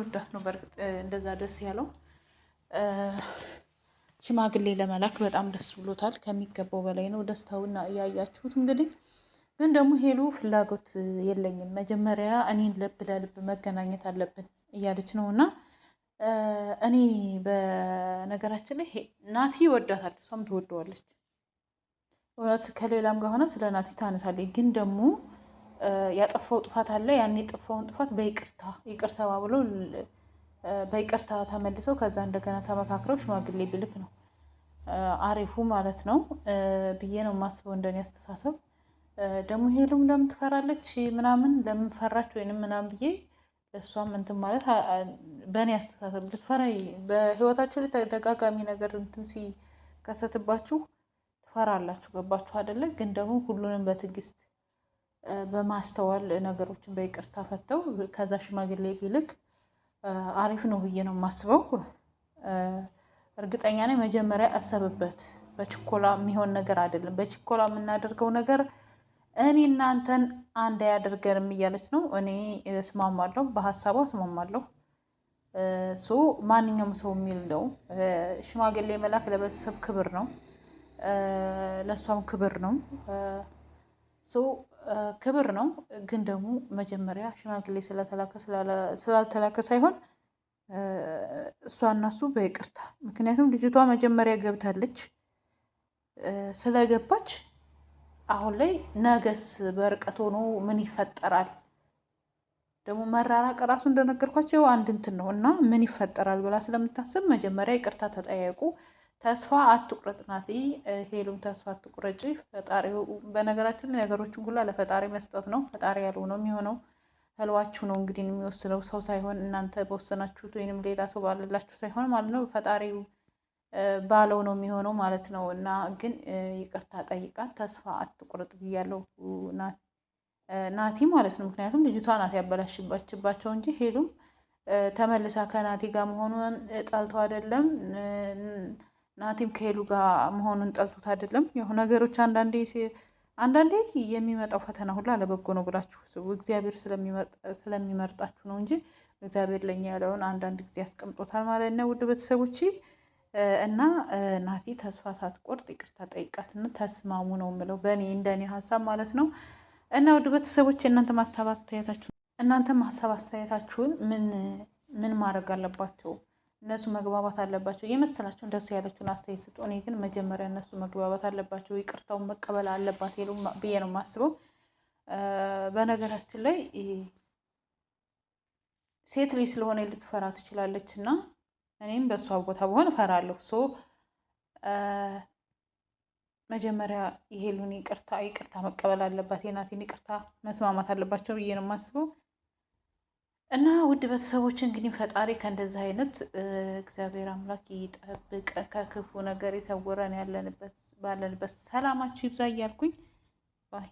ስለሚወዳት ነው በእርግጥ እንደዛ ደስ ያለው። ሽማግሌ ለመላክ በጣም ደስ ብሎታል። ከሚገባው በላይ ነው ደስታውና ያያችሁት እንግዲህ። ግን ደግሞ ሄሉ ፍላጎት የለኝም መጀመሪያ እኔን ልብ ለልብ መገናኘት አለብን እያለች ነው። እና እኔ በነገራችን ላይ ናቲ ይወዳታል፣ እሷም ትወደዋለች። እውነት ከሌላም ጋር ሆነ ስለ ናቲ ታነሳለች። ግን ደግሞ ያጠፋው ጥፋት አለ። ያን የጠፋውን ጥፋት በይቅርታ ይቅርታ ባብሎ በይቅርታ ተመልሰው ከዛ እንደገና ተመካክረው ሽማግሌ ብልክ ነው አሪፉ ማለት ነው ብዬ ነው የማስበው እንደኔ አስተሳሰብ። ደግሞ ሄሉም ለምን ትፈራለች ምናምን ለምን ፈራች ወይንም ምናምን ብዬ እሷም እንትን ማለት በእኔ አስተሳሰብ ልትፈራ በህይወታችሁ ላይ ተደጋጋሚ ነገር እንትን ሲከሰትባችሁ ትፈራላችሁ። ገባችሁ አይደለ? ግን ደግሞ ሁሉንም በትዕግስት በማስተዋል ነገሮችን በይቅርታ ፈተው ከዛ ሽማግሌ ቢልክ አሪፍ ነው ብዬ ነው የማስበው። እርግጠኛ ነኝ መጀመሪያ አሰብበት። በችኮላ የሚሆን ነገር አይደለም። በችኮላ የምናደርገው ነገር እኔ እናንተን አንድ አያደርገንም እያለች ነው። እኔ እስማማለሁ፣ በሀሳቧ እስማማለሁ። ማንኛውም ሰው የሚለው ሽማግሌ መላክ ለቤተሰብ ክብር ነው፣ ለእሷም ክብር ነው፣ ክብር ነው። ግን ደግሞ መጀመሪያ ሽማግሌ ስለተላከ ስላልተላከ ሳይሆን እሷ እና እሱ በይቅርታ። ምክንያቱም ልጅቷ መጀመሪያ ገብታለች፣ ስለገባች አሁን ላይ ነገስ በርቀት ሆኖ ምን ይፈጠራል? ደግሞ መራራቅ ራሱ እንደነገርኳቸው አንድ እንትን ነው እና ምን ይፈጠራል ብላ ስለምታስብ መጀመሪያ ይቅርታ ተጠያየቁ። ተስፋ አትቁረጥ ናቲ፣ ሄሉም ተስፋ አትቁረጭ። ፈጣሪው በነገራችን ነገሮችን ሁላ ለፈጣሪ መስጠት ነው። ፈጣሪ ያለው ነው የሚሆነው። ህልዋችሁ ነው እንግዲህ የሚወስነው፣ ሰው ሳይሆን እናንተ በወሰናችሁት ወይንም ሌላ ሰው ባለላችሁ ሳይሆን ማለት ነው። ፈጣሪው ባለው ነው የሚሆነው ማለት ነው። እና ግን ይቅርታ ጠይቃት፣ ተስፋ አትቁረጥ ብያለሁ ናቲ ማለት ነው። ምክንያቱም ልጅቷ ናት ያበላሽባችባቸው እንጂ ሄሉም ተመልሳ ከናቲ ጋር መሆኑን ጠልቶ አይደለም፣ ናቲም ከሄሉ ጋር መሆኑን ጠልቶት አይደለም። ያው ነገሮች አንዳንዴ የሚመጣው ፈተና ሁላ ለበጎ ነው ብላችሁ እግዚአብሔር ስለሚመርጣችሁ ነው እንጂ እግዚአብሔር ለኛ ያለውን አንዳንድ ጊዜ ያስቀምጦታል ማለት ነው። ውድ ቤተሰቦች እና ናቲ ተስፋ ሳትቆርጥ ይቅርታ ጠይቃትና ተስማሙ ነው የምለው በእኔ እንደኔ ሀሳብ ማለት ነው። እና ውድ ቤተሰቦች እናንተም ሀሳብ አስተያየታችሁን ምን ማድረግ አለባቸው? እነሱ መግባባት አለባቸው የመሰላቸውን ደስ ያለችውን አስተያየት ስጡ። እኔ ግን መጀመሪያ እነሱ መግባባት አለባቸው፣ ይቅርታውን መቀበል አለባት ሄሉ ብዬ ነው የማስበው። በነገራችን ላይ ሴት ልጅ ስለሆነ ልትፈራ ትችላለች እና እኔም በእሷ ቦታ በሆን እፈራለሁ። መጀመሪያ የሄሉን ይቅርታ መቀበል አለባት፣ የናቲን ይቅርታ መስማማት አለባቸው ብዬ ነው የማስበው። እና ውድ ቤተሰቦች እንግዲህ ፈጣሪ ከእንደዚህ አይነት እግዚአብሔር አምላክ ይጠብቅ፣ ከክፉ ነገር ይሰውረን፣ ባለንበት ሰላማችሁ ይብዛ እያልኩኝ ባይ